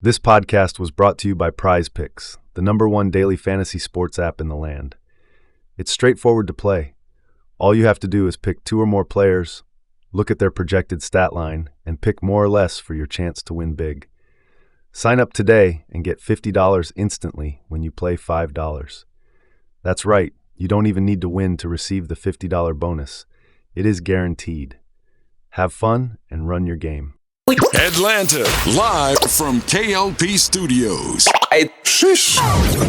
This podcast was brought to you by Prize Picks, the #1 daily fantasy sports app in the land. It's straightforward to play. All you have to do is pick 2 or more players, look at their projected stat line, and pick more or less for your chance to win big. Sign up today and get $50 instantly when you play $5. That's right, you don't even need to win to receive the $50 bonus. It is guaranteed. Have fun and run your game. Atlanta, live from K.L.P Studios.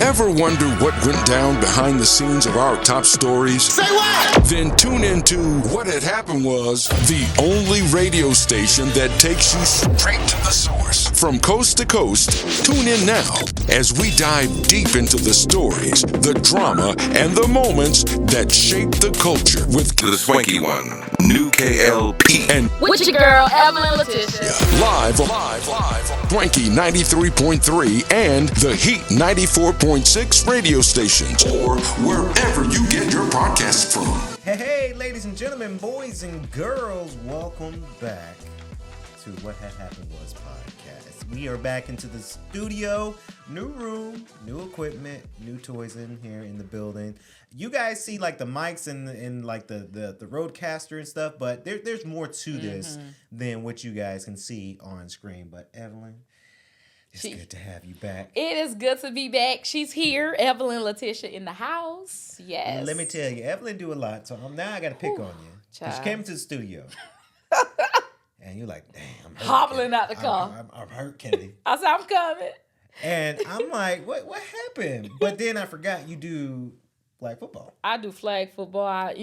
Ever wonder what went down behind the scenes of our top stories? Say what? Then tune into What Had Happened Was, the only radio station that takes you straight to the source. From coast to coast, tune in now as we dive deep into the stories, the drama, and the moments that shape the culture with The swanky one, new K.L.P. and with your girl, Evelyn Letitia. live, Swanky 93.3 and the Heat 94.6 radio stations, or wherever you get your podcasts from. Hey, ladies and gentlemen, boys and girls, welcome back to What Had Happened Was podcast. We are back into the studio, new room, new equipment, new toys in here in the building. You guys see like the mics and like the roadcaster and stuff, but there's more to this than what you guys can see on screen. But Evelyn, it's good to have you back. It is good to be back. She's here, Evelyn Letitia in the house. Yes. Let me tell you, Evelyn do a lot, so now I got to pick on you. 'Cause she came to the studio. And you're like, damn, I'm hurt, Hobbling Kennedy. out the car. I'm hurt, Kennedy. I said, I'm coming. And I'm like, what happened? But then I forgot you do flag football. I do flag football. I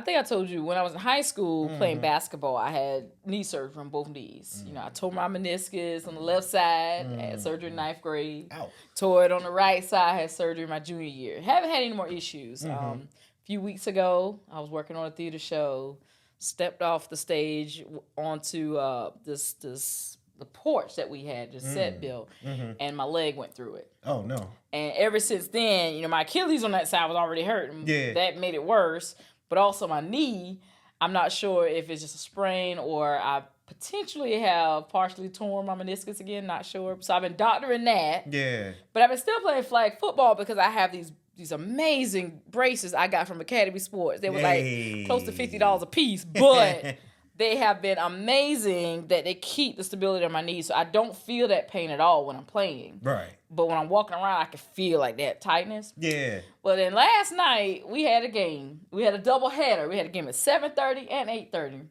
think I told you when I was in high school playing basketball, I had knee surgery on both knees. I tore my meniscus on the left side, had surgery in 9th grade. Ow. Tore it on the right side, had surgery my junior year. Haven't had any more issues. A few weeks ago, I was working on a theater show, stepped off the stage onto the porch that we had, just set built, and my leg went through it. Oh, no. And ever since then, my Achilles on that side was already hurt. Yeah. That made it worse. But also my knee, I'm not sure if it's just a sprain or I potentially have partially torn my meniscus again, not sure. So I've been doctoring that. Yeah. But I've been still playing flag football because I have these amazing braces I got from Academy Sports. They were like close to $50 a piece, but they have been amazing that they keep the stability of my knees. So I don't feel that pain at all when I'm playing. Right. But when I'm walking around, I can feel like that tightness. Yeah. Well, then last night, we had a game. We had a double header. We had a game at 7:30 and 8:30.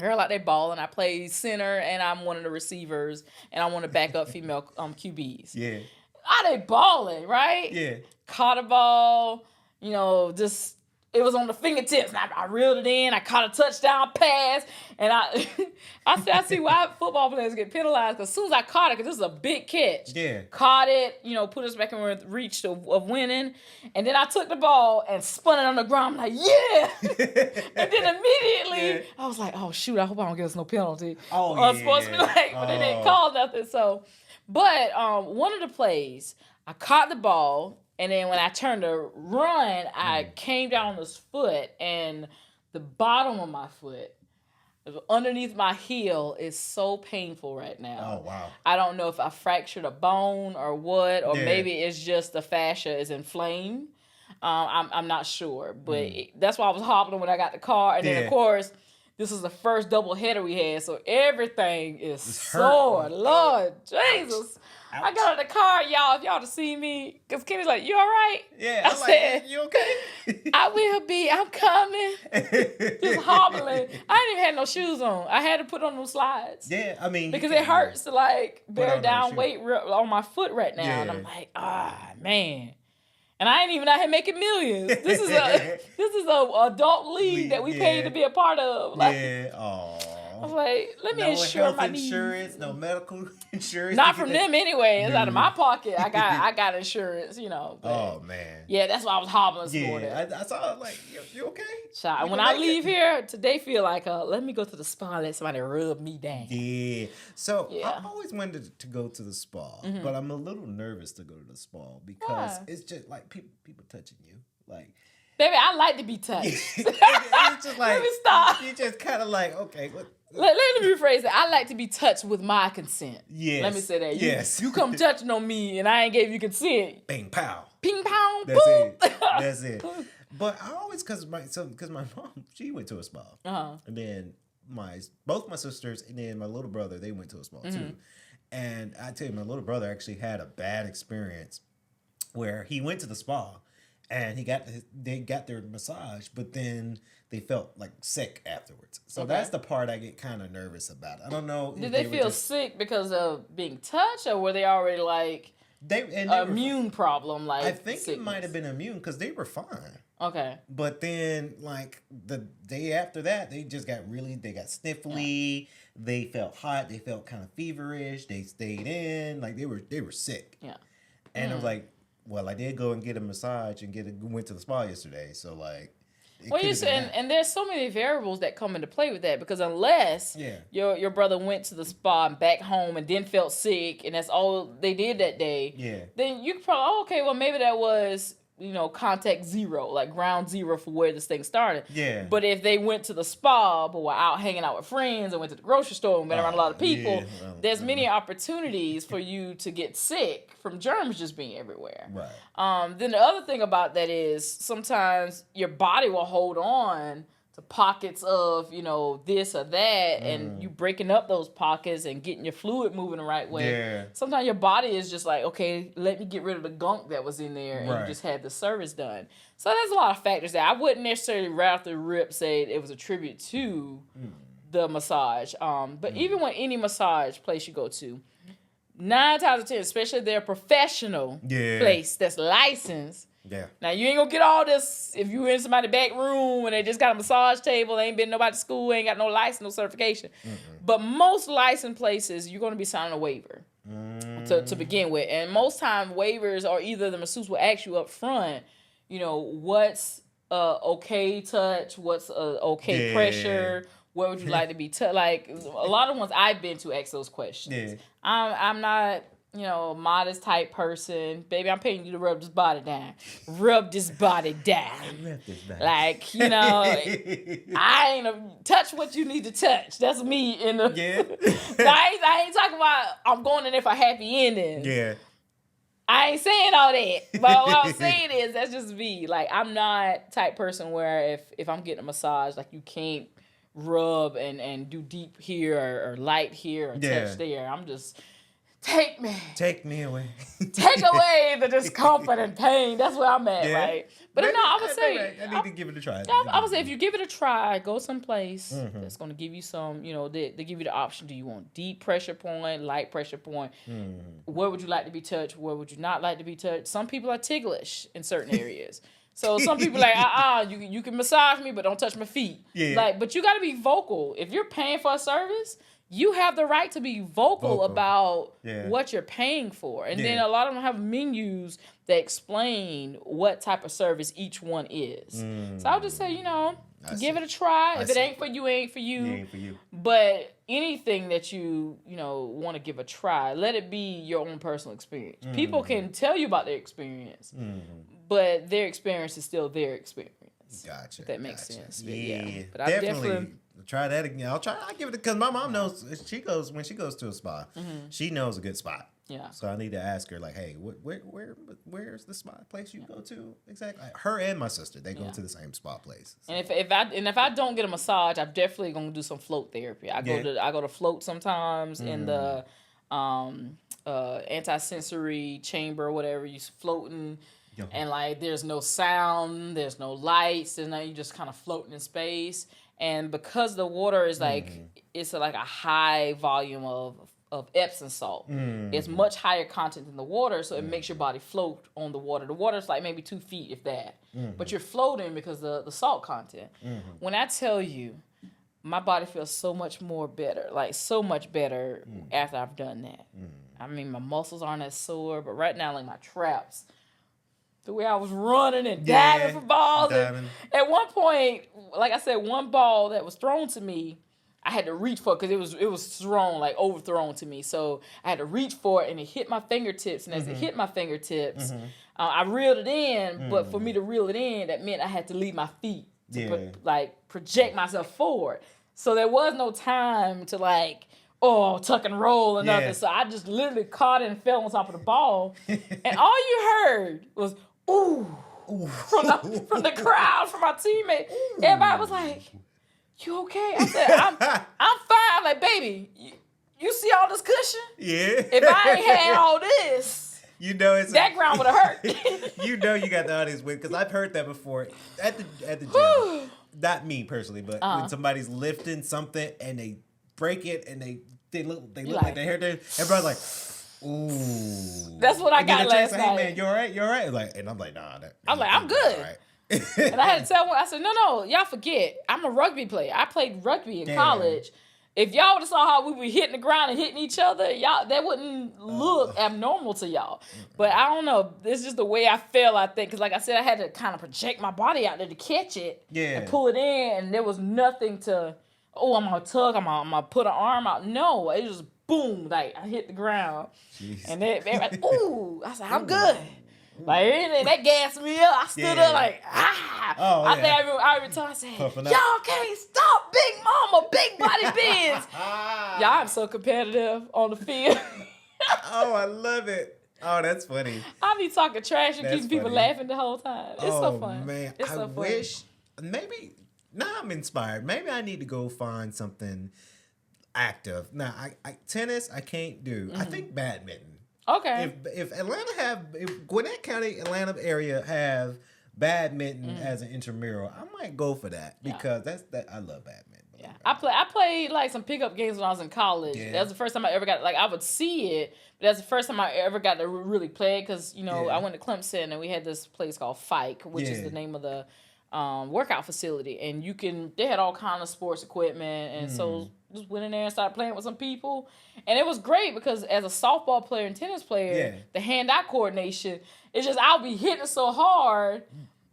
Girl out there balling. I played center, and I'm one of the receivers, and I'm one of the backup female QBs. Yeah. Out there balling, right? Yeah. Caught a ball, just... It was on the fingertips, and I reeled it in. I caught a touchdown pass, and I see why football players get penalized, because as soon as I caught it, because this is a big catch, caught it, put us back in reach of winning, and then I took the ball and spun it on the ground. I'm like, yeah! And then immediately, I was like, oh, shoot, I hope I don't get us no penalty. Unsportsmanlike, but they didn't call nothing, so. But one of the plays, I caught the ball, and then when I turned to run, I came down on this foot, and the bottom of my foot, underneath my heel, is so painful right now. Oh, wow. I don't know if I fractured a bone or what, or maybe it's just the fascia is inflamed. I'm not sure, but that's why I was hobbling when I got the car. And then, of course, this is the first double header we had, so everything is sore. Lord Jesus. Ouch. I got out of the car, y'all, if y'all to see me, because Kenny's like, you all right? Yeah, I said, you okay? I will be. I'm coming. Just hobbling. I didn't even have no shoes on. I had to put on those slides. Yeah, I mean. Because it hurts to, bear down weight on my foot right now. Yeah. And I'm like, man. And I ain't even out here making millions. This is a adult league that we paid to be a part of. I was like, let me insure my knees. No insurance, no medical insurance. Not from them anyway. It's out of my pocket. I got insurance, But, oh, man. Yeah, that's why I was hobbling this morning. I saw it like, you okay? Child, when I leave here, today feel like, let me go to the spa and let somebody rub me down. Yeah. So, I've always wanted to go to the spa, but I'm a little nervous to go to the spa because it's just like people touching you. Like, Baby, I like to be touched. It's just like, Let me stop. You just kind of like, okay, what? Let me rephrase it. I like to be touched with my consent. Yes. Let me say that. Yes. You come touching on me and I ain't gave you consent. Bang, pow. Ping pong. That's boom. it. That's it. But I always, because my mom, she went to a spa. And then both my sisters and then my little brother, they went to a spa too. And I tell you, my little brother actually had a bad experience where he went to the spa and they got their massage, but then they felt like sick afterwards. So that's the part I get kind of nervous about. I don't know. Did they feel sick because of being touched, or were they already like immune problem? Like I think sickness? It might have been immune because they were fine. Okay. But then, like the day after that, they got sniffly. Yeah. They felt hot. They felt kind of feverish. They stayed in. Like they were sick. Yeah. And I was like, well, I did go and get a massage and went to the spa yesterday. So like, well, you said, and there's so many variables that come into play with that, because unless your brother went to the spa and back home and then felt sick and that's all they did that day, then you could probably, well, maybe that was, contact zero, like ground zero for where this thing started. Yeah. But if they went to the spa but were out hanging out with friends and went to the grocery store and been around a lot of people, there's many opportunities for you to get sick from germs just being everywhere. Right. Then the other thing about that is sometimes your body will hold on to pockets of, this or that, and you breaking up those pockets and getting your fluid moving the right way. Yeah. Sometimes your body is just like, okay, let me get rid of the gunk that was in there, and you just had the service done. So there's a lot of factors there. I wouldn't necessarily right off the rip say it was a tribute to the massage. But even when any massage place you go to, 9 times out of 10, especially if they're a professional place that's licensed. Yeah. Now, you ain't gonna get all this if you in somebody's back room and they just got a massage table, they ain't been nobody to school, ain't got no license, no certification. But most licensed places, you're gonna be signing a waiver to begin with. And most time waivers are either the masseuse will ask you up front, what's okay touch, what's okay pressure, where would you like to be touched? Like, a lot of ones I've been to ask those questions. Yeah. I'm not... modest type person. Baby, I'm paying you to rub this body down. Rub this body down. Rub this body. Like, I ain't touch what you need to touch. That's me in the... Yeah. I ain't talking about I'm going in there for happy endings. Yeah. I ain't saying all that. But what I'm saying is that's just me. Like, I'm not type person where if I'm getting a massage, like, you can't rub and do deep here or light here or touch there. I'm just... Take me away. Take away the discomfort and pain. That's where I'm at, right? But maybe, I would say... I need to give it a try. I would say if you give it a try, go someplace that's going to give you some, they give you the option. Do you want deep pressure point, light pressure point? Where would you like to be touched? Where would you not like to be touched? Some people are ticklish in certain areas. So some people like, you can massage me, but don't touch my feet. Yeah. But you got to be vocal. If you're paying for a service... You have the right to be vocal about what you're paying for. And then a lot of them have menus that explain what type of service each one is. So I would just say, give it a try. If it ain't for you, it ain't for you. It ain't for you. But anything that you want to give a try, let it be your own personal experience. People can tell you about their experience, but their experience is still their experience. Gotcha. If that makes sense. Yeah. But I definitely try that again. I'll give it because my mom knows when she goes to a spa, she knows a good spot. Yeah. So I need to ask her like, hey, where's the spa place you go to exactly? Her and my sister, they go to the same spa place. So. And if I don't get a massage, I'm definitely gonna do some float therapy. I go to float sometimes in the anti-sensory chamber or whatever. You floating. And like there's no sound, there's no lights, and you just kind of floating in space. And because the water is like it's like a high volume of Epsom salt, it's much higher content than the water, so it makes your body float on the water. The water's like maybe 2 feet, if that. But you're floating because of the salt content. When I tell you, my body feels so much more better, like so much better after I've done that. I mean, my muscles aren't as sore, but right now, like my traps. The way I was running and diving for balls. And at one point, like I said, one ball that was thrown to me, I had to reach for it because it was thrown, like overthrown to me. So I had to reach for it, and it hit my fingertips. And as it hit my fingertips, I reeled it in. But for me to reel it in, that meant I had to leave my feet to project myself forward. So there was no time to tuck and roll or nothing. So I just literally caught it and fell on top of the ball. And all you heard was, ooh, from the crowd, from my teammates. Everybody was like, you okay? I said, I'm fine. I'm like, baby, you see all this cushion? Yeah. If I ain't had all this, that ground would have hurt. You got the audience with, because I've heard that before at the gym. Not me personally, but when somebody's lifting something and they break it and they look like they hurt it, everybody's like, ooh. That's what I got last night. Hey man, you all right? You all right? And I'm like, nah. I'm good. Right. And I had to tell one, I said, no, y'all forget. I'm a rugby player. I played rugby in college. If y'all would have saw how we were hitting the ground and hitting each other, y'all, that wouldn't look abnormal to y'all. But I don't know. It's just the way I felt, I think. Because like I said, I had to kind of project my body out there to catch it and pull it in. And there was nothing to, I'm going to tug, I'm going to put an arm out. No, it just boom, like I hit the ground. Jeez. And everybody, ooh, I said, I'm good. Like, that gassed me up. I stood up like, I think I every time I said, y'all can't stop Big Mama, big body Benz. Y'all, I'm so competitive on the field. Oh, I love it. Oh, that's funny. I be talking trash and keeping people laughing the whole time. It's so fun. Man, it's so I wish, maybe, now I'm inspired. Maybe I need to go find something active. Now, I tennis, I can't do. I think badminton. Okay. If Gwinnett County, Atlanta area have badminton as an intramural, I might go for that because I love badminton. Yeah, I played like some pickup games when I was in college. Yeah. That was the first time I ever got, I would see it, but that's the first time I ever got to really play it because, I went to Clemson and we had this place called Fike, which is the name of the workout facility. And they had all kind of sports equipment. And so just went in there and started playing with some people. And it was great because as a softball player and tennis player, the hand-eye coordination, it's just, I'll be hitting so hard.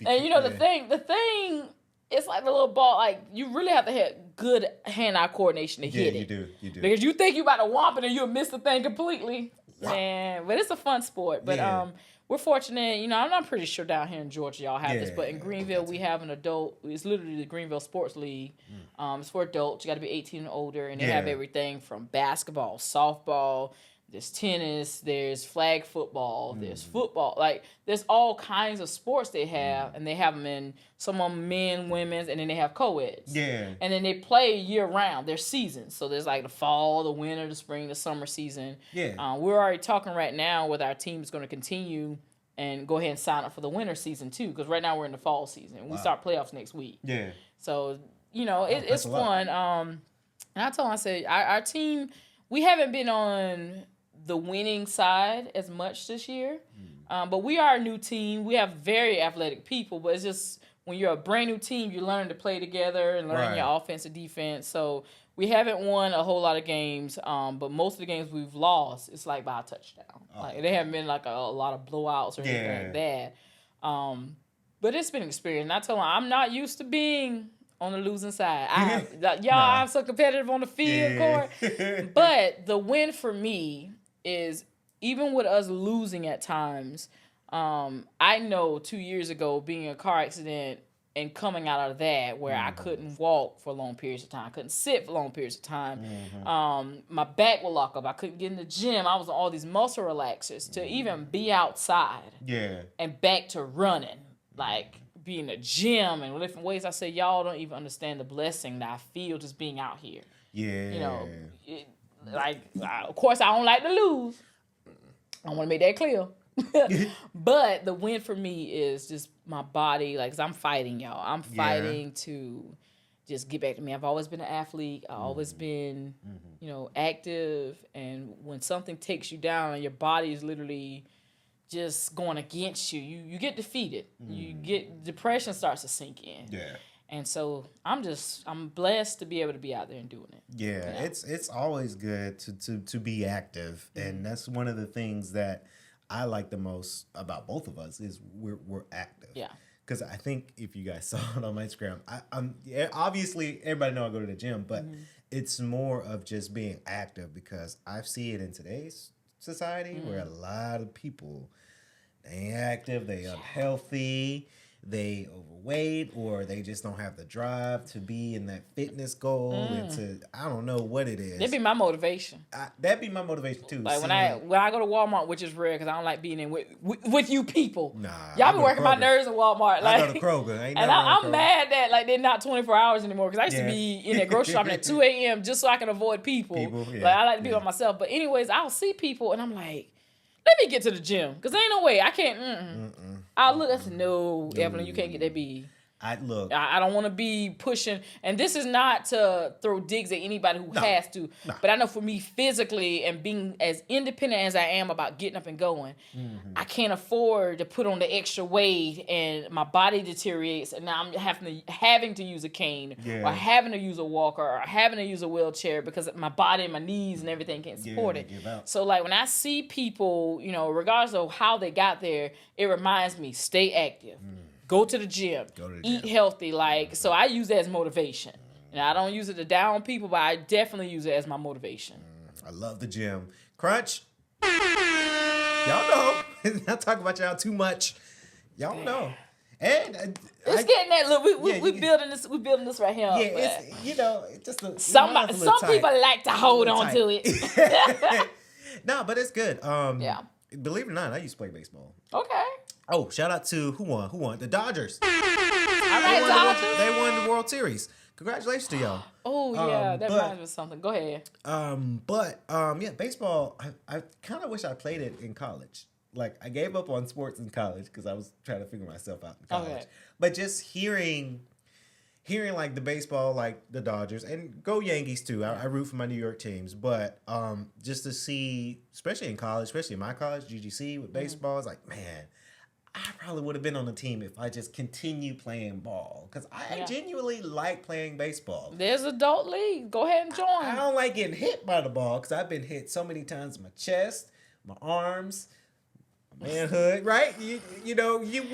And the thing, it's like the little ball, like you really have to have good hand-eye coordination to hit it. You do. Because you think you about to whomp it and you'll miss the thing completely. Man, but it's a fun sport. But we're fortunate, I'm pretty sure down here in Georgia y'all have this, but in Greenville we have an adult, it's literally the Greenville Sports League. It's for adults, you got to be 18 and older, and they have everything from basketball, softball, there's tennis, there's flag football, there's football, there's all kinds of sports they have, and they have them in, some of them men, women's, and then they have co-eds. Yeah. And then they play year round, there's seasons, so there's the fall, the winter, the spring, the summer season. Yeah. We're already talking right now with our team is going to continue and go ahead and sign up for the winter season too, because right now we're in the fall season. We start playoffs next week. Yeah. So, it's fun. And I told him, I said, our team, we haven't been on the winning side as much this year. But we are a new team. We have very athletic people, but it's just when you're a brand new team, you learn to play together and learn your offense and defense. So we haven't won a whole lot of games, but most of the games we've lost, it's by a touchdown. They haven't been a lot of blowouts or anything like that. But it's been an experience. And I told them, I'm not used to being on the losing side. I'm so competitive on the field court. But the win for me is, even with us losing at times, I know 2 years ago being in a car accident and coming out of that where I couldn't walk for long periods of time, I couldn't sit for long periods of time. My back would lock up. I couldn't get in the gym. I was on all these muscle relaxers to even be outside and back to running, be in the gym and lifting weights. I said, y'all don't even understand the blessing that I feel just being out here. Yeah. Of course, I don't like to lose. I want to make that clear. But the win for me is just my body, because I'm fighting, y'all. I'm fighting to just get back to me. I've always been an athlete. I've always been, active. And when something takes you down and your body is literally just going against you, you get defeated. Depression starts to sink in. Yeah. And so I'm blessed to be able to be out there and doing it. Yeah, it's always good to be active, and that's one of the things that I like the most about both of us is we're active. Yeah. Because I think if you guys saw it on my Instagram, I'm obviously everybody know I go to the gym, but it's more of just being active, because I see it in today's society where a lot of people, they ain't active, they unhealthy, they overweight, or they just don't have the drive to be in that fitness goal and to, I don't know what it is. That'd be my motivation. That'd be my motivation too. Like when I go to Walmart, which is rare because I don't like being in with you people. Nah, y'all be working my nerves in Walmart. Like, I go to Kroger. And I'm mad that like they're not 24 hours anymore, because I used to be in that grocery shopping at 2 a.m. just so I can avoid people. Like I like to be by myself. But anyways, I'll see people and I'm like, let me get to the gym, because there ain't no way I can't. I'll look. I said, no, Evelyn, you can't get that big. I don't want to be pushing, and this is not to throw digs at anybody who has to, but I know for me physically and being as independent as I am about getting up and going, I can't afford to put on the extra weight and my body deteriorates, and now I'm having to use a cane or having to use a walker or having to use a wheelchair because my body and my knees and everything can't support it. So like when I see people, regardless of how they got there, it reminds me, stay active. Go to the gym. Eat healthy. So I use that as motivation. And I don't use it to down people, but I definitely use it as my motivation. I love the gym. Crunch. Y'all know. Not talking about y'all too much. Y'all know. And it's getting that look. We building this. We building this right here. Yeah, it's just some people like to hold on to it. No, but it's good. Believe it or not, I used to play baseball. Okay. Oh, shout out to who won? The Dodgers. All right, Dodgers. They won the World Series. Congratulations to y'all. Oh yeah, that reminds me of something. Go ahead. Baseball. I kind of wish I played it in college. Like I gave up on sports in college because I was trying to figure myself out in college. Okay. But just hearing like the baseball, like the Dodgers, and go Yankees too. I root for my New York teams, but just to see, especially in college, especially in my college, GGC with baseball, it's like, man, I probably would have been on the team if I just continued playing ball, because I genuinely like playing baseball. There's adult league. Go ahead and join. I don't like getting hit by the ball, because I've been hit so many times in my chest, my arms, my manhood, right? We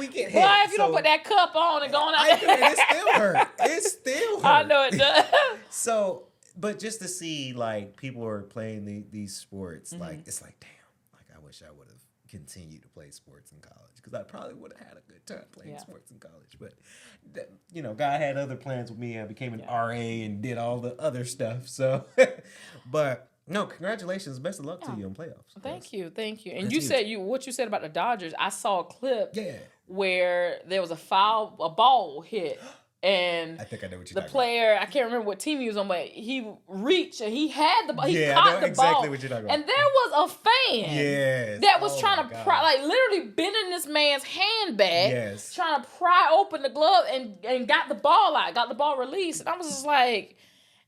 get hit. Well, if you don't put that cup on and going out there. It still hurt. It still hurt. I know it does. So, but just to see like people are playing these sports, like it's like, damn, like I wish I would have continued to play sports in college, because I probably would have had a good time playing sports in college. But God had other plans with me. I became an RA and did all the other stuff. So, but no, congratulations, best of luck to you in playoffs. Thank you. And you said what you said about the Dodgers. I saw a clip where there was a ball hit. And I think I know what you're the player, I can't remember what team he was on, but he reached and he had the ball. He caught the exactly ball. What you're talking about. And there was a fan that was trying to pry, literally bending this man's hand back, trying to pry open the glove and got the ball out, got the ball released. And I was just like,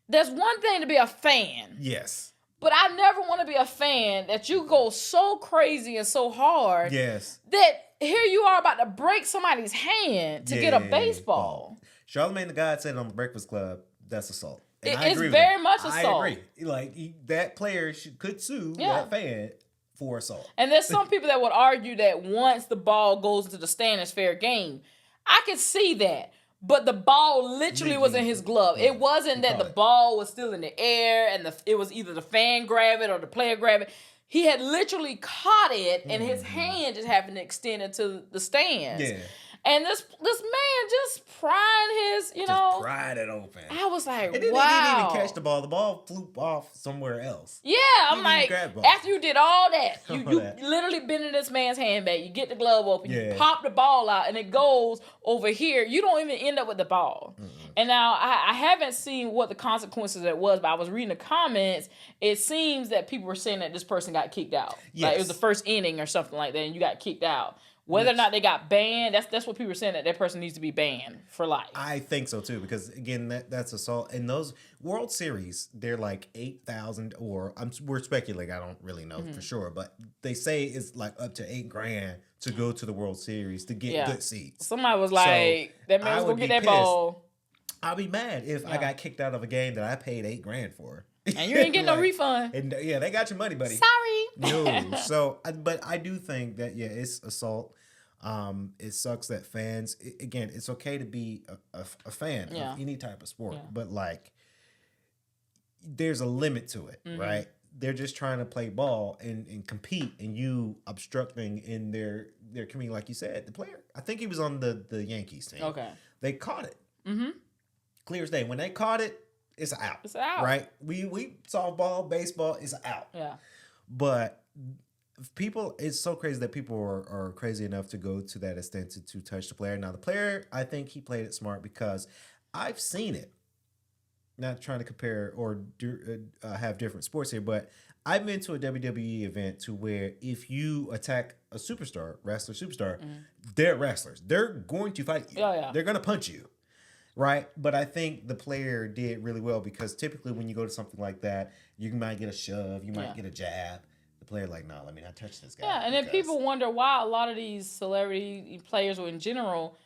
there's one thing to be a fan. Yes. But I never want to be a fan that you go so crazy and so hard that here you are about to break somebody's hand to get a baseball. Charlamagne the God said on the Breakfast Club, that's assault. And it's very much assault. I agree. Like that player could sue that fan for assault. And there's some people that would argue that once the ball goes into the stand, it's fair game. I could see that. But the ball literally was in his glove. It wasn't that the ball was still in the air and it was either the fan grab it or the player grab it. He had literally caught it and his hand just happened to extend into the stands. Yeah. And this man just prying his, just pried it open. I was like, wow. He didn't even catch the ball. The ball flew off somewhere else. Yeah, I'm like, after you did all that, you literally bending this man's hand back. You get the glove open, you pop the ball out, and it goes over here. You don't even end up with the ball. Mm-hmm. And now, I haven't seen what the consequences it was, but I was reading the comments. It seems that people were saying that this person got kicked out. Yes. Like it was the first inning or something like that, and you got kicked out. Whether or not they got banned, that's what people are saying, that person needs to be banned for life. I think so too, because again, that's assault. And those World Series, they're like 8,000, or we're speculating. I don't really know for sure, but they say it's like up to $8,000 to go to the World Series to get good seats. Somebody was like, that man's gonna get that ball. I'll be mad if I got kicked out of a game that I paid $8,000 for. And you ain't getting no refund. And they got your money, buddy. Sorry. No. So, but I do think that, it's assault. It sucks that fans, again, it's okay to be a fan of any type of sport. Yeah. But, like, there's a limit to it, right? They're just trying to play ball and compete, and you obstructing in their community, like you said. The player, I think he was on the Yankees team. Okay. They caught it. Clear as day. When they caught it, it's out. It's out. Right? We softball, baseball, it's out. Yeah. But people, it's so crazy that people are crazy enough to go to that extent to touch the player. Now, the player, I think he played it smart because I've seen it. Not trying to compare or have different sports here, but I've been to a WWE event to where if you attack a wrestler superstar, they're wrestlers. They're going to fight you. Yeah. They're going to punch you. Right? But I think the player did really well because typically when you go to something like that, you might get a shove, you might get a jab. The player like, no, let me not touch this guy. Yeah, and then people wonder why a lot of these celebrity players or in general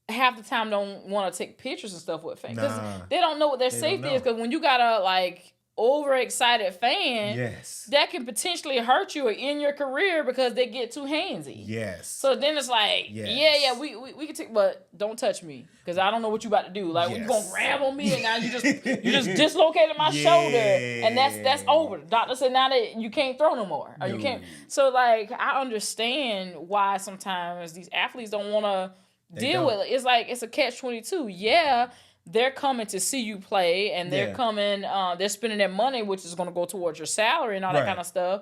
half the time don't want to take pictures and stuff with fans. Because they don't know what their safety is. Because when you got a overexcited fan, that can potentially hurt you or end your career because they get too handsy. Yes. So then it's like, we can take, but don't touch me because I don't know what you about to do. Like, you gonna grab on me and now you just dislocated my shoulder and that's over. The doctor said now that you can't throw no more or you can't. So like, I understand why sometimes these athletes don't want to deal with it. It's like it's a catch-22. Yeah. They're coming to see you play, and they're coming. They're spending their money, which is going to go towards your salary and all that kind of stuff.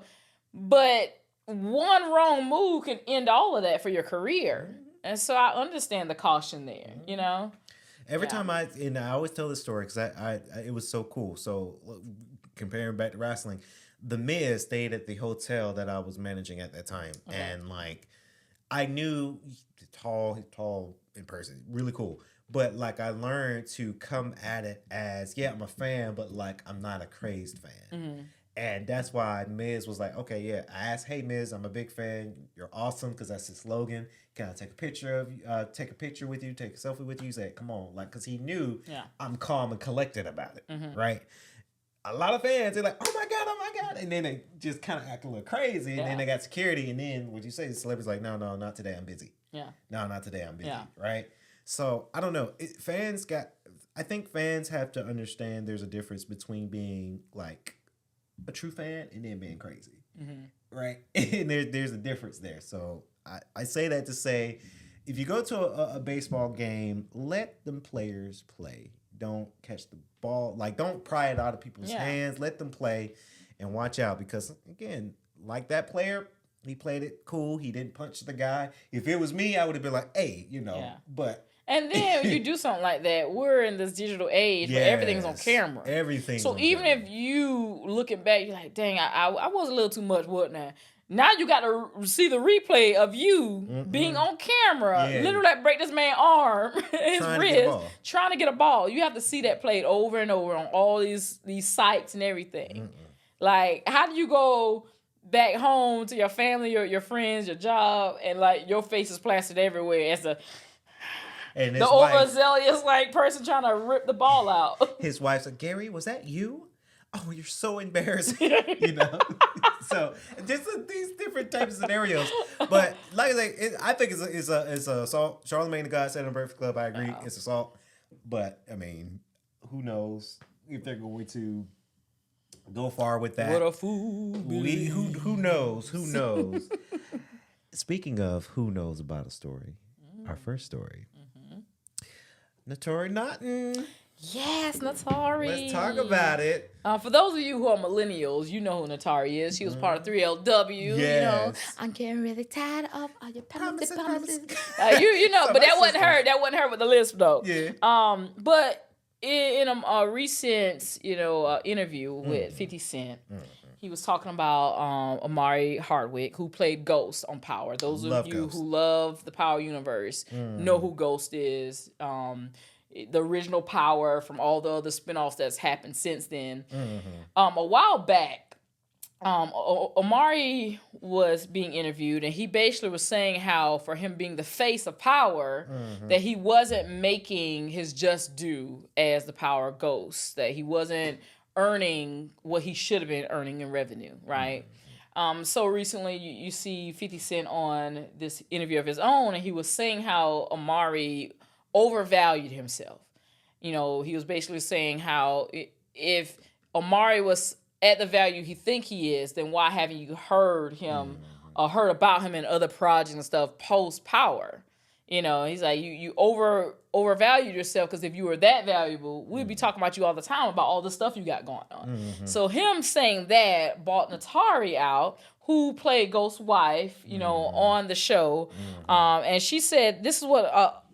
But one wrong move can end all of that for your career, and so I understand the caution there. You know, every time I always tell this story because I it was so cool. So comparing back to wrestling, the Miz stayed at the hotel that I was managing at that time, and like I knew he's tall in person, really cool. But like I learned to come at it as, I'm a fan, but like I'm not a crazed fan. And that's why Miz was like, okay, I asked, hey Miz, I'm a big fan. You're awesome because that's his slogan. Can I take a picture with you, take a selfie with you? He said, come on, like because he knew I'm calm and collected about it, right? A lot of fans, they're like, oh my god, and then they just kind of act a little crazy, and then they got security, and then what you say, the celebrity's like, no, not today, I'm busy. No, not today, I'm busy, right? So I don't know. I think fans have to understand there's a difference between being like a true fan and then being crazy, right? And there's a difference there. So I say that to say, if you go to a baseball game, let them players play. Don't catch the ball. Like don't pry it out of people's hands. Let them play and watch out because again, like that player. He played it cool. He didn't punch the guy. If it was me, I would have been like, hey, but. And then when you do something like that, we're in this digital age where everything's on camera. Everything's so on even camera. if you looking back, you're like, dang, I was a little too much, wasn't I? Now you got to see the replay of you being on camera. Yeah. Literally like break this man's arm, his wrist, trying to get a ball. You have to see that played over and over on all these sites and everything. Like, how do you go back home to your family, your friends, your job, and like your face is plastered everywhere as the overzealous like person trying to rip the ball out. His wife's like, Gary, was that you? Oh, you're so embarrassing. So just these different types of scenarios. But like I say, I think it's a assault. Charlamagne the God said in Breakfast Club. I agree, it's assault. But I mean, who knows if they're going to go far with that. What a fool. Who knows? Who knows? Speaking of who knows about a story, our first story. Naturi Naughton. Yes, Naturi. Let's talk about it. For those of you who are millennials, you know who Naturi is. She was part of 3LW. Yes. You know, I'm getting really tired of all your promises. You know, but that wasn't her. That wasn't her with the lisp though. Yeah. But in a recent, interview with 50 Cent, he was talking about Omari Hardwick, who played Ghost on Power. Those of you who love the Power universe know who Ghost is. The original Power from all the other spinoffs that's happened since then. A while back, Omari was being interviewed, and he basically was saying how for him being the face of Power, that he wasn't making his just due as the Power Ghost, that he wasn't earning what he should have been earning in revenue, right? So recently you see 50 Cent on this interview of his own, and he was saying how Omari overvalued himself. He was basically saying how if Omari was at the value he think he is, then why haven't you heard him or heard about him in other projects and stuff post Power? You know, he's like, you overvalued yourself, because if you were that valuable, we'd be talking about you all the time about all the stuff you got going on. So him saying that bought Natari out, who played Ghost's wife, you know, on the show. And she said, this is what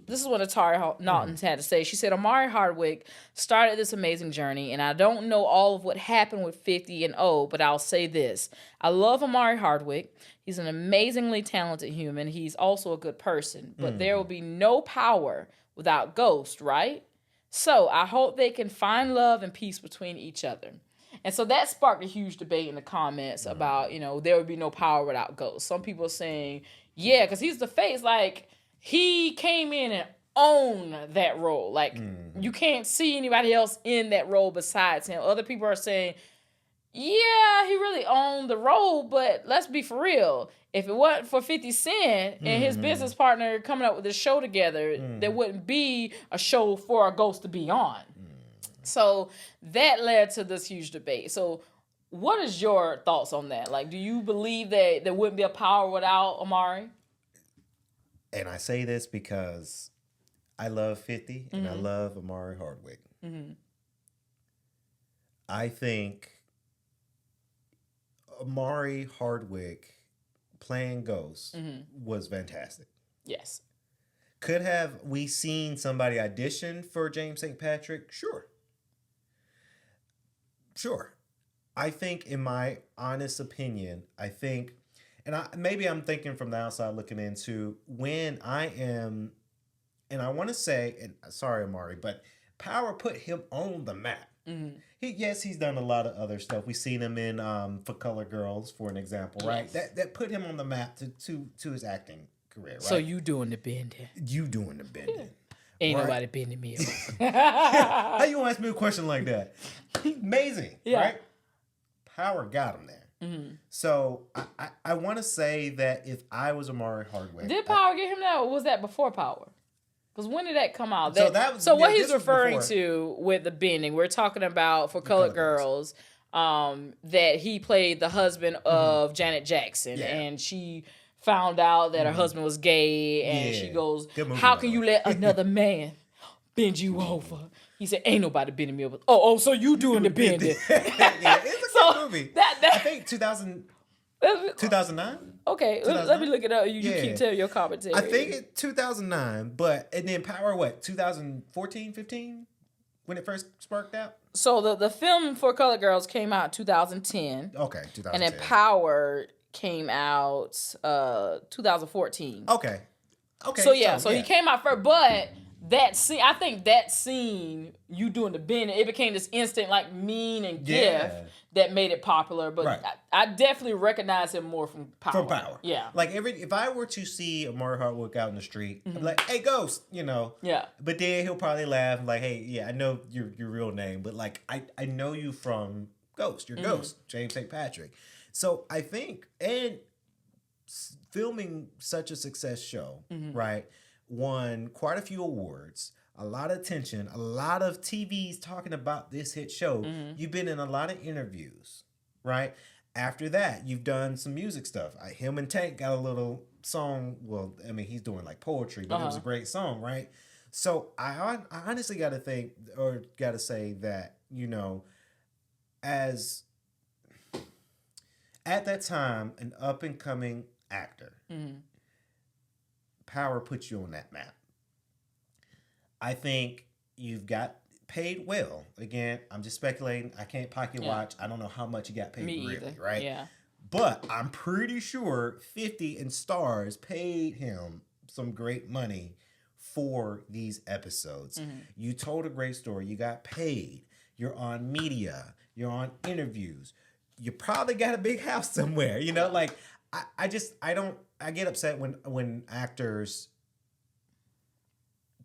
Natari Naughton had to say. She said, Omari Hardwick started this amazing journey, and I don't know all of what happened with 50 and O, but I'll say this. I love Omari Hardwick. He's an amazingly talented human. He's also a good person, but there will be no Power without Ghost, right? So I hope they can find love and peace between each other. And so that sparked a huge debate in the comments about, you know, there would be no Power without Ghost. Some people are saying, yeah, because he's the face. Like, he came in and owned that role. Like, you can't see anybody else in that role besides him. Other people are saying, yeah, he really owned the role, but let's be for real. If it wasn't for 50 Cent and his business partner coming up with this show together, there wouldn't be a show for a Ghost to be on. So that led to this huge debate. So what is your thoughts on that? Like, do you believe that there wouldn't be a Power without Omari? And I say this because I love 50 and I love Omari Hardwick. I think Omari Hardwick playing Ghost was fantastic. Yes. Could have we seen somebody audition for James St. Patrick? Sure. I think, in my honest opinion, maybe I'm thinking from the outside looking into when I am, and I want to say, and sorry, Omari, but Power put him on the map. He's done a lot of other stuff. We've seen him in For Color Girls, for an example, right? Yes. That put him on the map to his acting career, right? So you doing the bending. You doing the bending. Ain't right? nobody bending me over. How you ask me a question like that? Amazing, right? Power got him there. So I want to say that if I was Omari Hardwick, did Power get him that, or was that before Power? Because when did that come out? So what he's referring to with the bending, we're talking about For Colored Girls, that he played the husband of Janet Jackson, and she found out that her husband was gay, and she goes, how can you let another man bend you over? He said, ain't nobody bending me over. Oh, so you doing the bending. It's a good movie. I think 2009? Okay, let me look it up. You keep telling your commentary. I think it's 2009, and then Power, 2014, 15? When it first sparked out? So the film For Colored Girls came out in 2010. Okay, 2010. And then Power came out 2014. Okay. So he came out first, but that scene, I think that scene, you doing the bending, it became this instant like mean and gift that made it popular. But I definitely recognize him more from Power. From Power. Yeah. Like if I were to see Omari Hardwick out in the street, I'd be like, hey, Ghost, you know. Yeah. But then he'll probably laugh and like, hey, yeah, I know your real name, but like I know you from Ghost. You're Ghost, James St. Patrick. So I think, and filming such a success show, right, won quite a few awards, a lot of attention, a lot of TVs talking about this hit show. You've been in a lot of interviews, right? After that, you've done some music stuff. Him and Tank got a little song. Well, I mean, he's doing like poetry, but it was a great song, right? So I honestly got to say that, you know, as at that time, an up and coming actor, Power puts you on that map. I think you've got paid well. Again, I'm just speculating. I can't pocket watch. I don't know how much you got paid really, right? Yeah. But I'm pretty sure 50 and Stars paid him some great money for these episodes. You told a great story. You got paid. You're on media. You're on interviews. You probably got a big house somewhere. You know, like I get upset when actors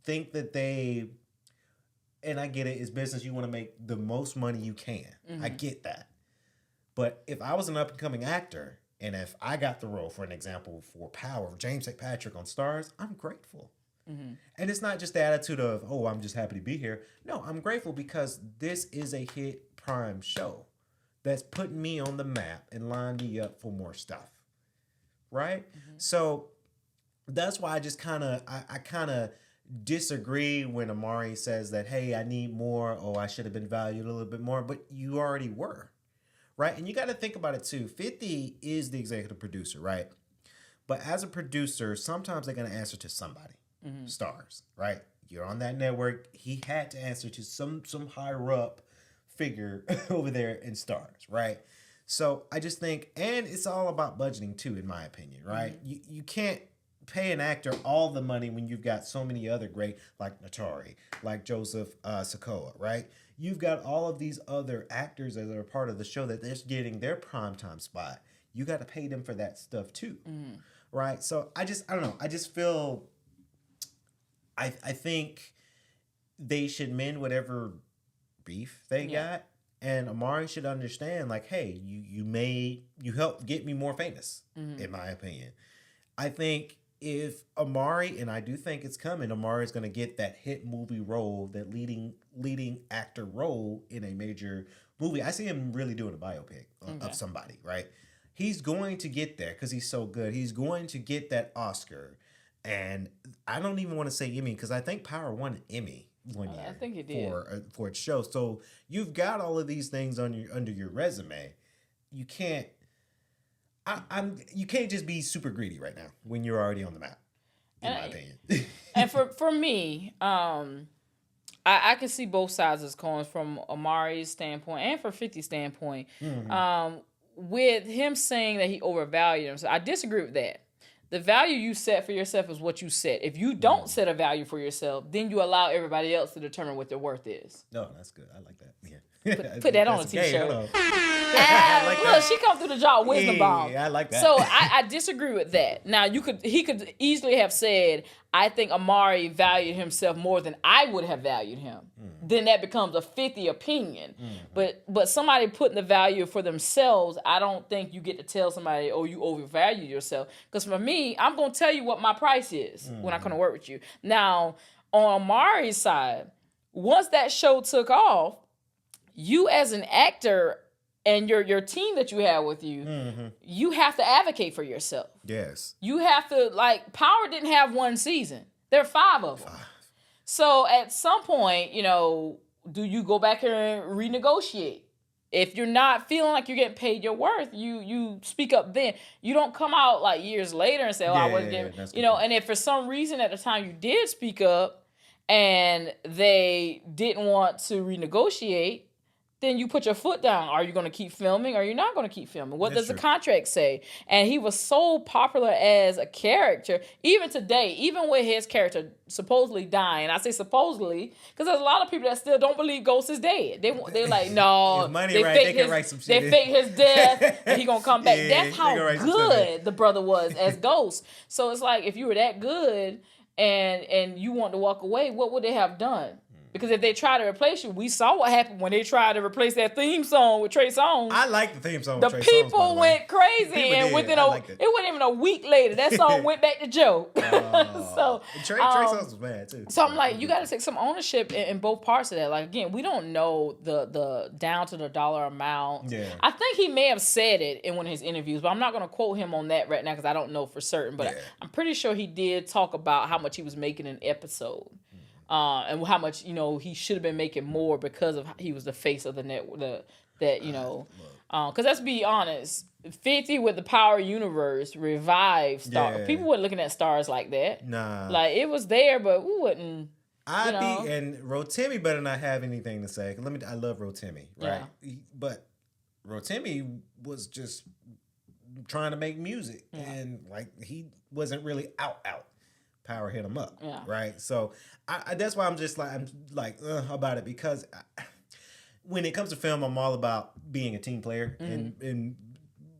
think that they, and I get it, it's business, you want to make the most money you can. I get that. But if I was an up-and-coming actor, and if I got the role, for an example, for Power, James St. Patrick on Stars, I'm grateful. And it's not just the attitude of, oh, I'm just happy to be here. No, I'm grateful because this is a hit prime show that's putting me on the map and lining me up for more stuff. Right? Mm-hmm. So that's why I just kind of disagree when Amari says that, hey, I need more, or I should have been valued a little bit more, but you already were. Right? And you got to think about it too. 50 is the executive producer, right? But as a producer, sometimes they're going to answer to somebody. Mm-hmm. Stars, right? You're on that network. He had to answer to some higher up figure over there in Stars, right? So I just think, and it's all about budgeting too, in my opinion, right? Mm-hmm. You can't pay an actor all the money when you've got so many other great, like Natari, like Joseph Sokoa, right? You've got all of these other actors that are part of the show that they're getting their primetime spot. You got to pay them for that stuff too, right? So I don't know. I just feel, I think they should mend whatever beef they got. And Amari should understand, like, hey, you helped get me more famous, in my opinion. I think if Amari, and I do think it's coming, Amari is going to get that hit movie role, that leading actor role in a major movie. I see him really doing a biopic of somebody, right? He's going to get there because he's so good. He's going to get that Oscar. And I don't even want to say Emmy because I think Power won an Emmy one year. I think it did. For its show. So you've got all of these things under your resume. You can't you can't just be super greedy right now when you're already on the map, in my opinion. And for me, I can see both sides of this coin from Amari's standpoint and from 50's standpoint. Mm-hmm. With him saying that he overvalued himself, I disagree with that. The value you set for yourself is what you set. If you don't set a value for yourself, then you allow everybody else to determine what their worth is. No, that's good. I like that. Yeah. Put that on a t-shirt. Like look, she come through the job wisdom bomb. Yeah, I like that. So I disagree with that. Now he could easily have said, I think Amari valued himself more than I would have valued him. Then that becomes a 50 opinion. But somebody putting the value for themselves, I don't think you get to tell somebody, oh, you overvalue yourself. Because for me, I'm going to tell you what my price is when I come to work with you. Now, on Amari's side, once that show took off, you as an actor and your team that you have with you, you have to advocate for yourself. Yes. You have to, like, Power didn't have one season. There are 5 of them. So at some point, do you go back here and renegotiate? If you're not feeling like you're getting paid your worth, you speak up then. You don't come out like years later and say, I wasn't getting, and if for some reason at the time you did speak up and they didn't want to renegotiate, then you put your foot down. Are you going to keep filming or are you not going to keep filming? What does the contract say? And he was so popular as a character, even today, even with his character supposedly dying. I say supposedly because there's a lot of people that still don't believe Ghost is dead. They're like, no, they can write some shit. They fake his death and he going to come back. That's how good the brother was as Ghost. So it's like, if you were that good and you want to walk away, what would they have done? Because if they try to replace you, we saw what happened when they tried to replace that theme song with Trey Songz. I like the theme song with Trey Songz. The people went crazy, and within it wasn't even a week later, that song went back to Joe. So Trey Songz was bad too. So I'm like, you got to take some ownership in both parts of that. Like, again, we don't know the down to the dollar amount. Yeah. I think he may have said it in one of his interviews, but I'm not going to quote him on that right now because I don't know for certain. But I'm pretty sure he did talk about how much he was making an episode. And how much he should have been making more because of he was the face of the network. Because let's be honest, 50 with the Power Universe revived Star. Yeah. People weren't looking at Stars like that. Nah, like it was there, but we wouldn't. And Rotimi better not have anything to say. I love Rotimi, right? Yeah. But Rotimi was just trying to make music, and he wasn't really out. Power hit him up, right? So that's why I'm like about it because when it comes to film, I'm all about being a team player and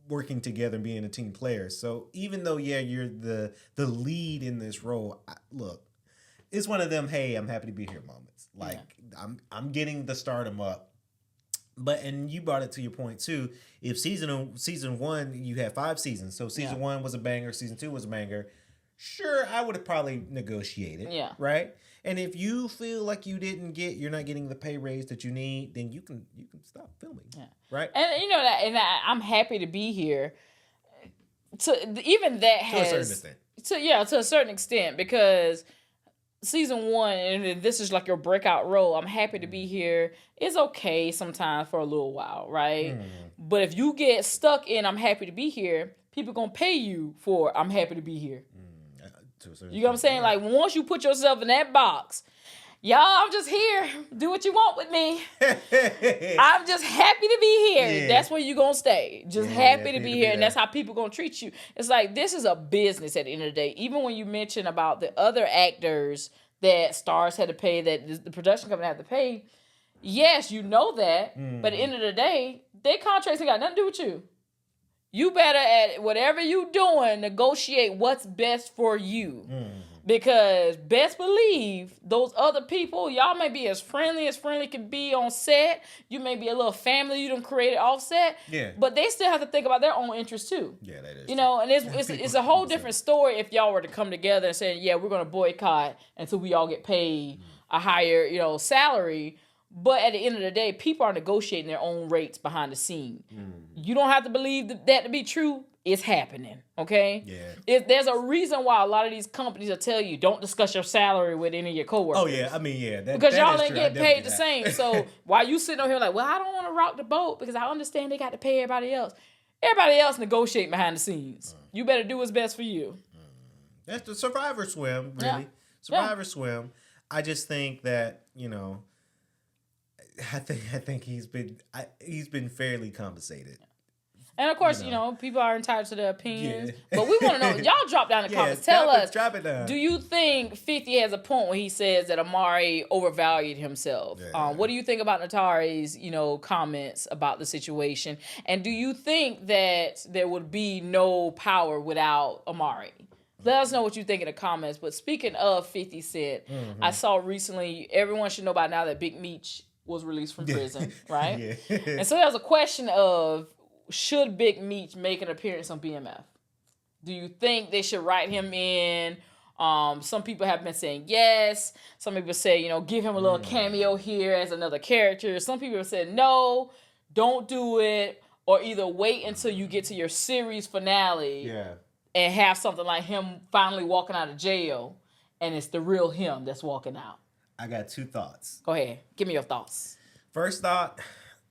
working together and being a team player. So even though you're the lead in this role, look, it's one of them. Hey, I'm happy to be here moments. I'm getting the stardom up. But and you brought it to your point too. If season 1 you had 5 seasons, so season 1 was a banger, season 2 was a banger. sure, I would have probably negotiated. Yeah. Right. And if you feel like you're not getting the pay raise that you need, then you can stop filming. Yeah. Right. And you know that, and I'm happy to be here. Even that has to a certain extent. To a certain extent, because season 1, and this is like your breakout role. I'm happy to be here. It's okay sometimes for a little while, right? But if you get stuck in I'm happy to be here, people gonna pay you for I'm happy to be here. You know what I'm saying? Like, once you put yourself in that box, y'all, I'm just here. Do what you want with me. I'm just happy to be here. Yeah. That's where you gonna stay. Just happy to be here, and that's how people gonna treat you. It's like, this is a business at the end of the day. Even when you mention about the other actors that stars had to pay, that the production company had to pay, yes, you know that. But at the end of the day, their contracts ain't got nothing to do with you. You better, at whatever you doing, negotiate what's best for you. Because best believe those other people, y'all may be as friendly can be on set. You may be a little family you done created off set. Yeah. But they still have to think about their own interests too. Yeah, that is. You know, and it's a whole different story if y'all were to come together and say, yeah, we're going to boycott until we all get paid a higher, salary. But at the end of the day, people are negotiating their own rates behind the scene. You don't have to believe that to be true. It's happening, okay? Yeah. There's a reason why a lot of these companies will tell you don't discuss your salary with any of your coworkers. Oh yeah, I mean yeah, because that y'all is ain't true. get paid the same. So while you sitting over here like, well, I don't want to rock the boat because I understand they got to pay everybody else. Everybody else negotiate behind the scenes. You better do what's best for you. That's the Survivor Swim, really. Yeah. Survivor Swim. I just think that I think he's been fairly compensated. And of course, people are entitled to their opinions. Yeah. But we want to know, y'all drop down in the comments. Tell us, drop it down. Do you think 50 has a point when he says that Amari overvalued himself? Yeah. What do you think about Natari's, comments about the situation? And do you think that there would be no power without Amari? Let us know what you think in the comments. But speaking of 50 Cent, I saw recently, everyone should know by now that Big Meech was released from prison, right? Yeah. And so there's a question of, should Big Meech make an appearance on BMF? Do you think they should write him in? Some people have been saying yes. Some people say, give him a little cameo here as another character. Some people have said no, don't do it, or either wait until you get to your series finale and have something like him finally walking out of jail, and it's the real him that's walking out. I got 2 thoughts. Go ahead. Give me your thoughts. First thought,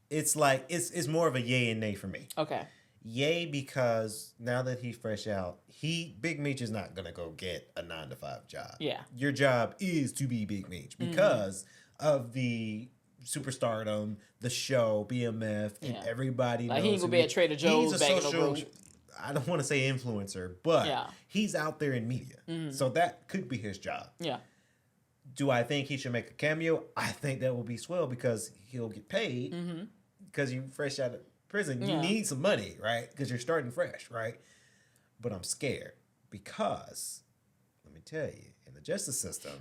it's like it's more of a yay and nay for me. Okay. Yay, because now that he's fresh out, Big Meech is not gonna go get a 9-to-5 job. Yeah. Your job is to be Big Meech because of the superstardom, the show, BMF, and everybody knows. He ain't gonna be at Trader Joe's bagging no groceries. I don't want to say influencer, but he's out there in media, so that could be his job. Yeah. Do I think he should make a cameo? I think that will be swell because he'll get paid because you're fresh out of prison. You need some money, right? Because you're starting fresh, right? But I'm scared because, let me tell you, in the justice system,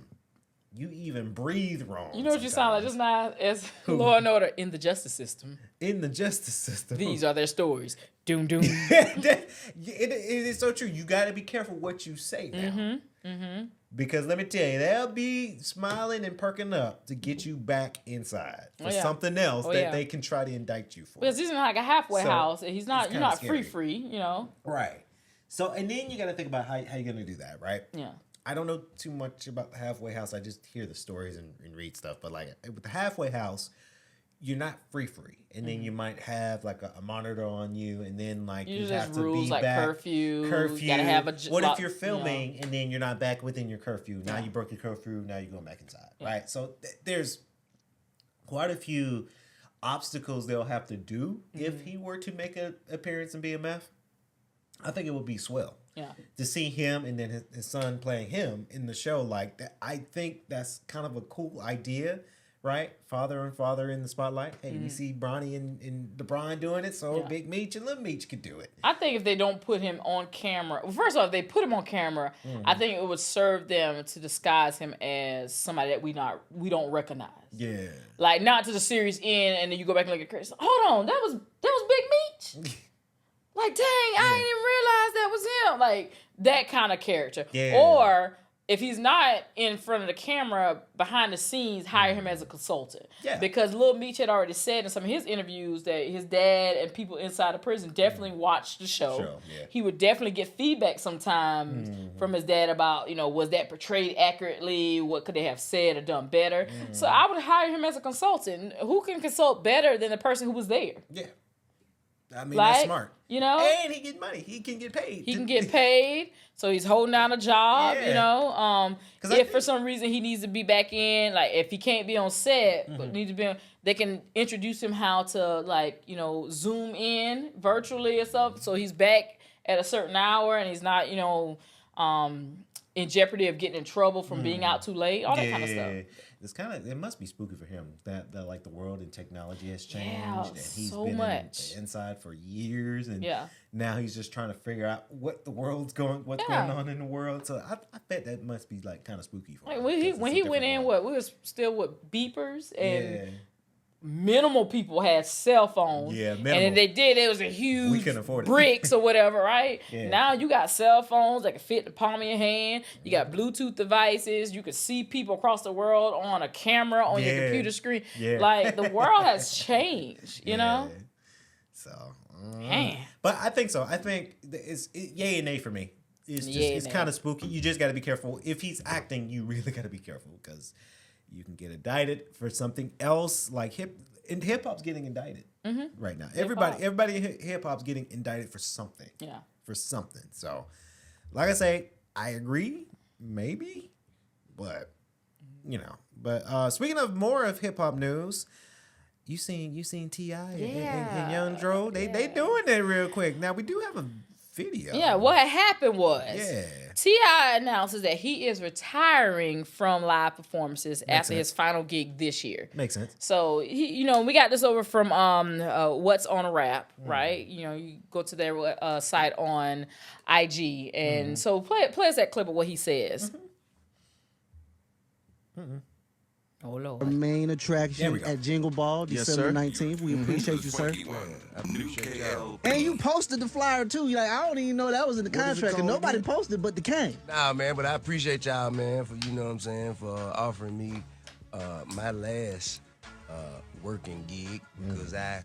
you even breathe wrong. You know what you sound like just now? As Law and Order in the justice system. In the justice system. These are their stories. Doom, doom. it is so true. You got to be careful what you say now. Because let me tell you, they'll be smiling and perking up to get you back inside for something else that they can try to indict you for. Because he's in like a halfway house. He's not. You're not scary. free. Right. So and then you got to think about how you're gonna do that, right? Yeah. I don't know too much about the halfway house. I just hear the stories and read stuff. But like with the halfway house, you're not free. And then you might have like a monitor on you, and then like you have to rules be like back. Curfew. Gotta have what if you're filming you know? and then you're not back within your curfew? Now you broke your curfew. Now you're going back inside, right? So there's quite a few obstacles they'll have to do if he were to make an appearance in BMF. I think it would be swell. Yeah. To see him and then his son playing him in the show like that, I think that's kind of a cool idea, right? Father and father in the spotlight. Hey, we see Bronny and LeBron doing it, so Big Meech and Little Meech could do it. I think if they don't put him on camera, well, first off, if they put him on camera, I think it would serve them to disguise him as somebody that we don't recognize. Yeah. Like not to the series end, and then you go back and look at Chris. Hold on, that was Big Meech. Like, dang, I didn't even realize that was him. like that kind of character. Yeah. Or if he's not in front of the camera, behind the scenes, hire him as a consultant. Yeah. Because Lil Meech had already said in some of his interviews that his dad and people inside the prison definitely watched the show. Yeah. He would definitely get feedback sometimes from his dad about, was that portrayed accurately? What could they have said or done better? So I would hire him as a consultant. Who can consult better than the person who was there? Yeah. I mean, that's smart. And he get money. He can get paid. He can get paid, so he's holding down a job, If for some reason he needs to be back in, like if he can't be on set, but needs to be on, they can introduce him how to zoom in virtually or something, so he's back at a certain hour and he's not, in jeopardy of getting in trouble from being out too late, all that kind of stuff. It must be spooky for him that like the world and technology has changed, and he's so been much inside for years, and now he's just trying to figure out what's going on in the world. So I bet that must be like kind of spooky for him. When he went in, we was still with beepers and. Minimal people had cell phones. Yeah, minimal. And if they did, it was a huge we couldn't afford it. bricks or whatever, right? Yeah. Now you got cell phones that can fit in the palm of your hand. You got Bluetooth devices. You can see people across the world on a camera on your computer screen. Yeah. Like, the world has changed, you know? So, Man. But I think so. I think it's yay and nay for me. It's kind of spooky. You just got to be careful. If he's acting, you really got to be careful because you can get indicted for something else. Like hip hop's getting indicted right now. Everybody in hip hop's getting indicted for something. Yeah. For something. So, like I say, I agree, maybe, but But speaking of more of hip hop news, you seen T.I. and Young Dro? They doing it real quick. Now we do have a video. Yeah, what happened was Yeah. T.I. announces that he is retiring from live performances after his final gig this year. Makes sense. So he, we got this over from What's on a Rap, right? You go to their site on IG, and so play us that clip of what he says. Oh Lord. Our main attraction go. at Jingle Ball, December 19th. We appreciate you, sir. 21, new K.L.P. And you posted the flyer too. You're like, I don't even know that was in the contract, and nobody posted but the King. Nah, man, but I appreciate y'all, man, for, for offering me my last working gig, because I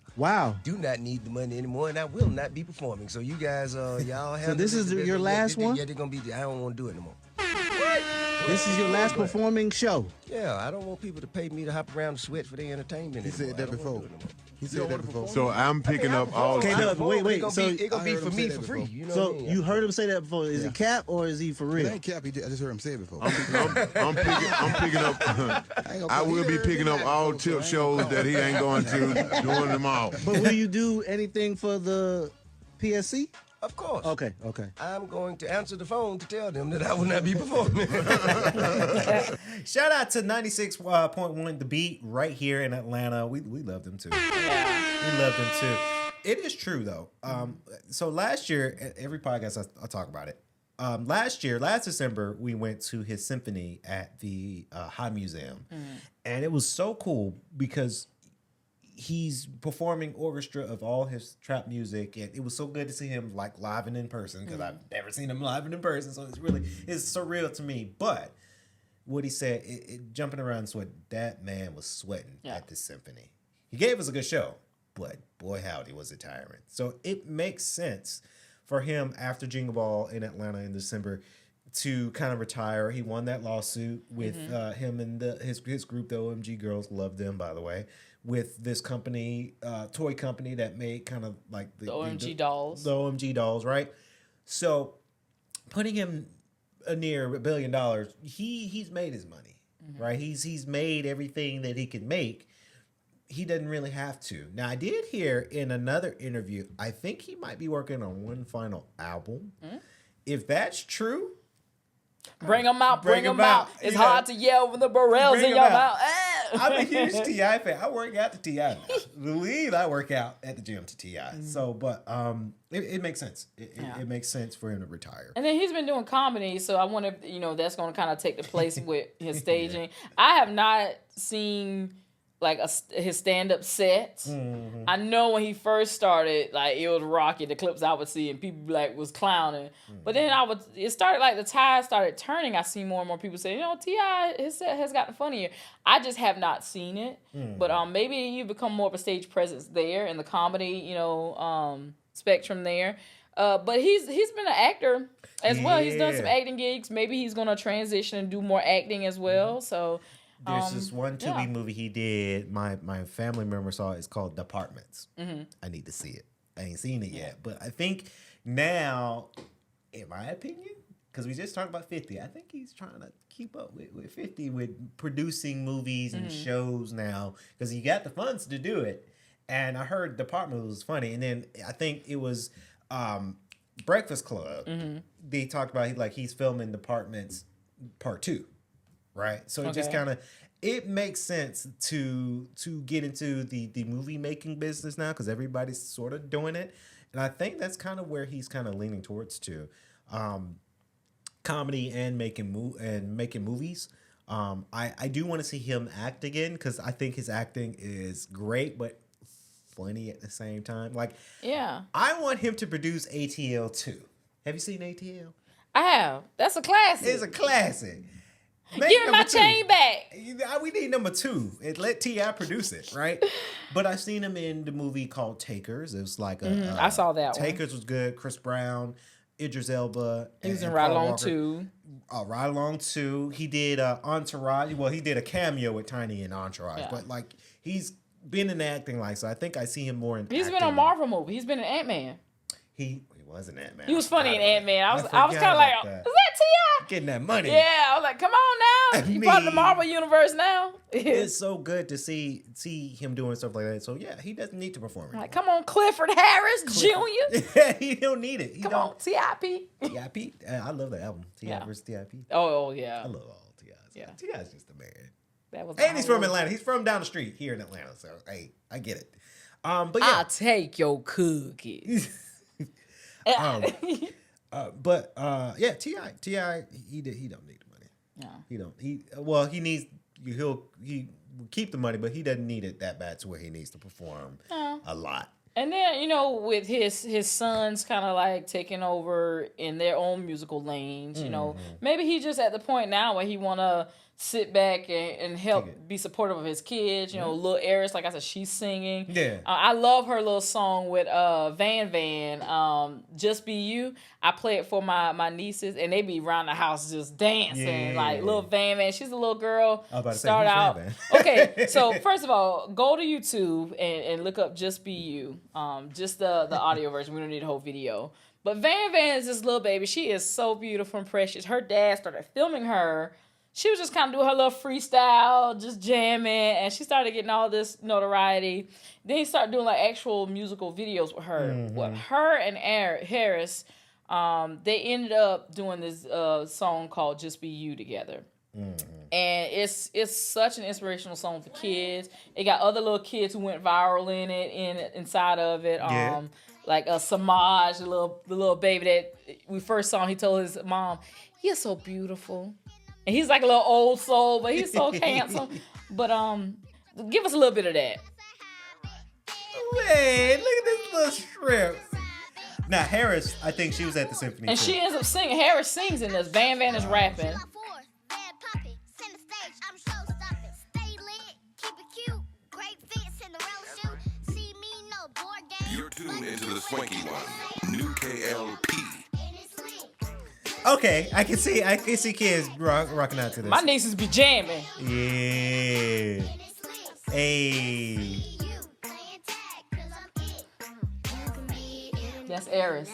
do not need the money anymore, and I will not be performing. So you guys, y'all have... So this is your last one? Yeah, they're going to be... I don't want to do it anymore. This is your last performing show. Yeah, I don't want people to pay me to hop around and sweat for their entertainment. He said that before. He said that before. So I'm picking up all... Okay, no, wait. So it's going to be for me for free. You know so what I mean? you heard him say that before. Is it cap or is he for real? It ain't cap. I just heard him say it before. I'm picking up... I will be picking up all tip shows that he ain't going to, doing them all. But will you do anything for the PSC? Of course. Okay. I'm going to answer the phone to tell them that I will not be performing. Shout out to 96.1 The Beat right here in Atlanta. We love them too. We love them too. It is true though. So last year, every podcast I talk about it. Last December, we went to his symphony at the High Museum, and it was so cool because he's performing orchestra of all his trap music, and it was so good to see him like live and in person, because I've never seen him live and in person, so it's surreal to me. But what he said, jumping around sweat, that man was sweating at the symphony. He gave us a good show, but boy howdy was it tiring. So it makes sense for him after Jingle Ball in Atlanta in December to kind of retire. He won that lawsuit with him and his group, the OMG Girls, love them by the way, with this company, toy company that made kind of like the OMG dolls. The OMG dolls, right? So putting him near $1 billion, he's made his money, right? He's made everything that he can make. He doesn't really have to. Now, I did hear in another interview, I think he might be working on one final album. If that's true, bring them out. It's hard to yell when the barrels in your mouth. I'm a huge T.I. fan. I work out to T.I. Believe I work out at the gym to T.I. So, but it makes sense. It makes sense for him to retire. And then he's been doing comedy, so I wonder if, that's going to kind of take the place with his staging. I have not seen like his stand-up sets. Mm-hmm. I know when he first started, like it was rocky, the clips I would see, and people like was clowning. Mm-hmm. But then it started like the tide started turning. I see more and more people say, T.I. his set has gotten funnier. I just have not seen it. Mm-hmm. But maybe you become more of a stage presence there in the comedy, spectrum there. But he's been an actor as well. He's done some acting gigs. Maybe he's gonna transition and do more acting as well. Mm-hmm. So. There's this one Tubi movie he did. My family member saw it. It's called Departments. Mm-hmm. I need to see it. I ain't seen it yet, but I think now, in my opinion, because we just talked about 50, I think he's trying to keep up with 50 with producing movies and shows now because he got the funds to do it. And I heard Departments was funny, and then I think it was Breakfast Club. Mm-hmm. They talked about he's filming Departments Part 2. Right, so it just kind of makes sense to get into the movie making business now because everybody's sort of doing it, and I think that's kind of where he's kind of leaning towards too, comedy and making movies. I do want to see him act again because I think his acting is great, but funny at the same time. I want him to produce ATL 2. Have you seen ATL? I have. That's a classic. It's a classic. Give me my chain back. We need number 2 and let T.I. produce it, right? But I've seen him in the movie called Takers. It was like I saw that one. Takers was good. Chris Brown, Idris Elba. He was in Ride Along 2. Ride Along 2. He did Entourage. Well, he did a cameo with Tiny in Entourage. But he's been in acting so I think I see him more in He's acting. been on Marvel movie. He's been in Ant-Man. He was in Ant-Man. He was funny in Ant-Man. I was kind of like, is that T.I.? Getting that money. Yeah, I was like, come on now. You're part of the Marvel universe now. It's so good to see him doing stuff like that. So, yeah, he doesn't need to perform anymore. Like, come on, Clifford Harris Jr. Yeah, he don't need it. Come on, T.I.P. T.I.P. I love the album. T.I. versus T.I.P. Oh, yeah. I love all T.I.'s. Yeah. T.I.'s just a man. And he's from Atlanta. He's from down the street here in Atlanta. So, hey, I get it. But yeah. I'll take your cookies. But T.I. he don't need the money. No, he don't. He'll keep the money, but he doesn't need it that bad to where he needs to perform a lot. And then with his sons kind of taking over in their own musical lanes, maybe he just at the point now where he wanna sit back and help be supportive of his kids. Lil Eris, like I said, she's singing. Yeah. I love her little song with Van, Just Be You. I play it for my nieces, and they be around the house just dancing. Little Van, she's a little girl. I was about to start out. Okay, so first of all, go to YouTube and look up Just Be You. Just the audio version. We don't need a whole video. But Van is this little baby. She is so beautiful and precious. Her dad started filming her. She was just kind of doing her little freestyle, just jamming, and she started getting all this notoriety. Then he started doing actual musical videos with her. Mm-hmm. With her and Harris, they ended up doing this song called "Just Be You" together. Mm-hmm. And it's such an inspirational song for kids. It got other little kids who went viral inside of it. Like Samaj, the little baby that we first saw. He told his mom, "You're so beautiful." And he's like a little old soul, but he's so handsome. But give us a little bit of that. Wait, look at this little shrimp. Now Harris, I think she was at the symphony. And she ends up singing. Harris sings in this. Van is rapping. You're tuned into the swanky one. New K.L.P. Okay, I can see kids rocking out to this. My nieces be jamming. Yeah. Hey. That's Eris.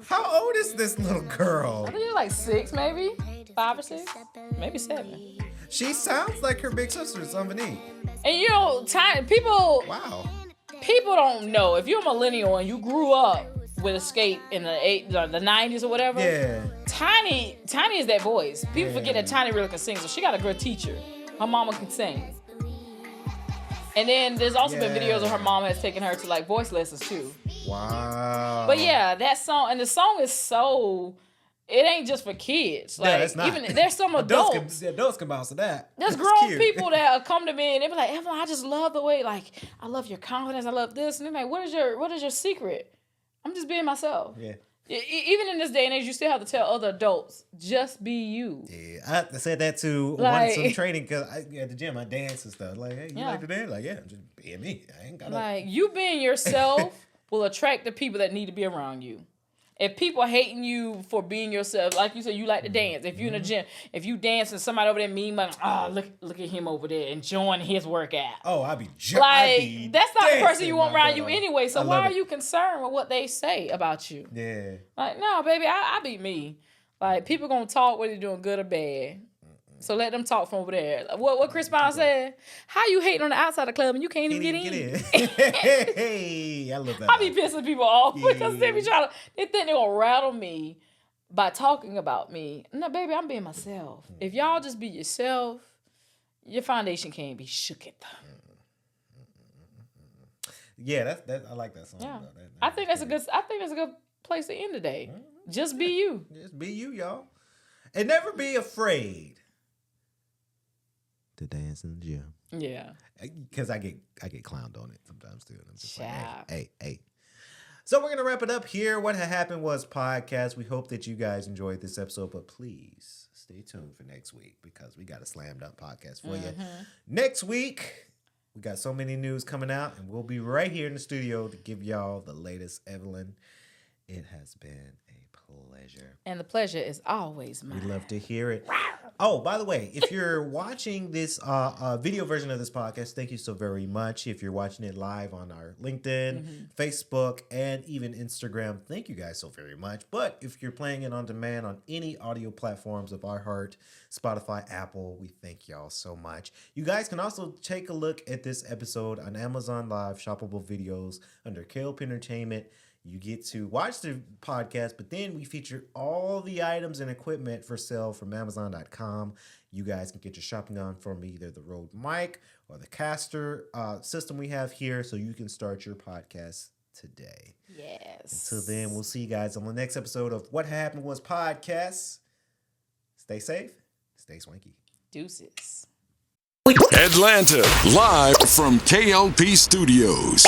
How old is this little girl? I think you're like 6, maybe 5 or 6, maybe 7. She sounds like her big sister, Somebody. And people. Wow. People don't know if you're a millennial and you grew up with Escape in the 90s or whatever. Yeah. Tiny is that voice. People forget that Tiny really can sing, so she got a good teacher. Her mama can sing. And then there's also been videos of her mom has taken her to voice lessons too. Wow. But yeah, that song, and the song is so, it ain't just for kids. Like, it's not. Even there's some adults. Adults can bounce to that. There's grown people that come to me and they be like, Evelyn, I just love the way, like, I love your confidence. I love this. And they're like, what is your secret? I'm just being myself. Yeah. Even in this day and age, you still have to tell other adults, just be you. Yeah, I said that to some training because at the gym I dance and stuff. Like, hey, you like to dance? Like, yeah, I'm just being me. I ain't got like you being yourself will attract the people that need to be around you. If people hating you for being yourself, like you said, you like to dance. If you're in the gym, if you dance and somebody over there mean, look at him over there enjoying his workout. Oh, I be that's not the person you want around you anyway. So why are you concerned with what they say about you? Yeah. Like, no, baby, I be me. Like, people gonna talk whether you're doing good or bad. So let them talk from over there. What Chris Brown said? How you hating on the outside of the club and you can't even get in? Hey, I love that. I be pissing people off because they think they're gonna rattle me by talking about me. No, baby, I'm being myself. If y'all just be yourself, your foundation can't be shooketh. Yeah, I like that song. Yeah. I think that's a good place to end the day. Just be you. Just be you, y'all. And never be afraid to dance in the gym. Yeah. Because I get clowned on it sometimes too. And I'm just like, hey. So we're gonna wrap it up here. What happened was podcast. We hope that you guys enjoyed this episode, but please stay tuned for next week because we got a slam dunk podcast for you. Next week, we got so many news coming out, and we'll be right here in the studio to give y'all the latest. Evelyn, it has been a pleasure. And the pleasure is always mine. We love to hear it. Oh, by the way, if you're watching this video version of this podcast, thank you so very much. If you're watching it live on our LinkedIn, Facebook, and even Instagram, thank you guys so very much. But if you're playing it on demand on any audio platforms of iHeart, Spotify, Apple, we thank y'all so much. You guys can also take a look at this episode on Amazon Live, shoppable videos under K.L.P Entertainment. You get to watch the podcast, but then we feature all the items and equipment for sale from Amazon.com. You guys can get your shopping on from either the Rode mic or the caster system we have here, so you can start your podcast today. Yes. Until then, we'll see you guys on the next episode of What Happened Was Podcast. Stay safe. Stay swanky. Deuces. Atlanta, live from K.L.P Studios.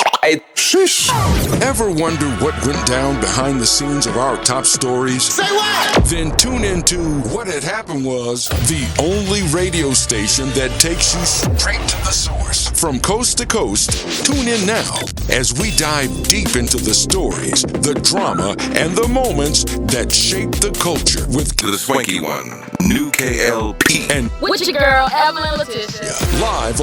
Ever wonder what went down behind the scenes of our top stories? Say what? Then tune into What Had Happened Was, the only radio station that takes you straight to the source. From coast to coast, tune in now as we dive deep into the stories, the drama, and the moments that shape the culture with The Swanky One, New K.L.P. and with your girl, Evelyn Letitia. Live,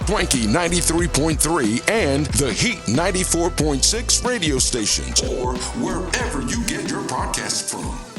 Swanky 93.3 and the Heat 94.6 radio stations, or wherever you get your podcasts from.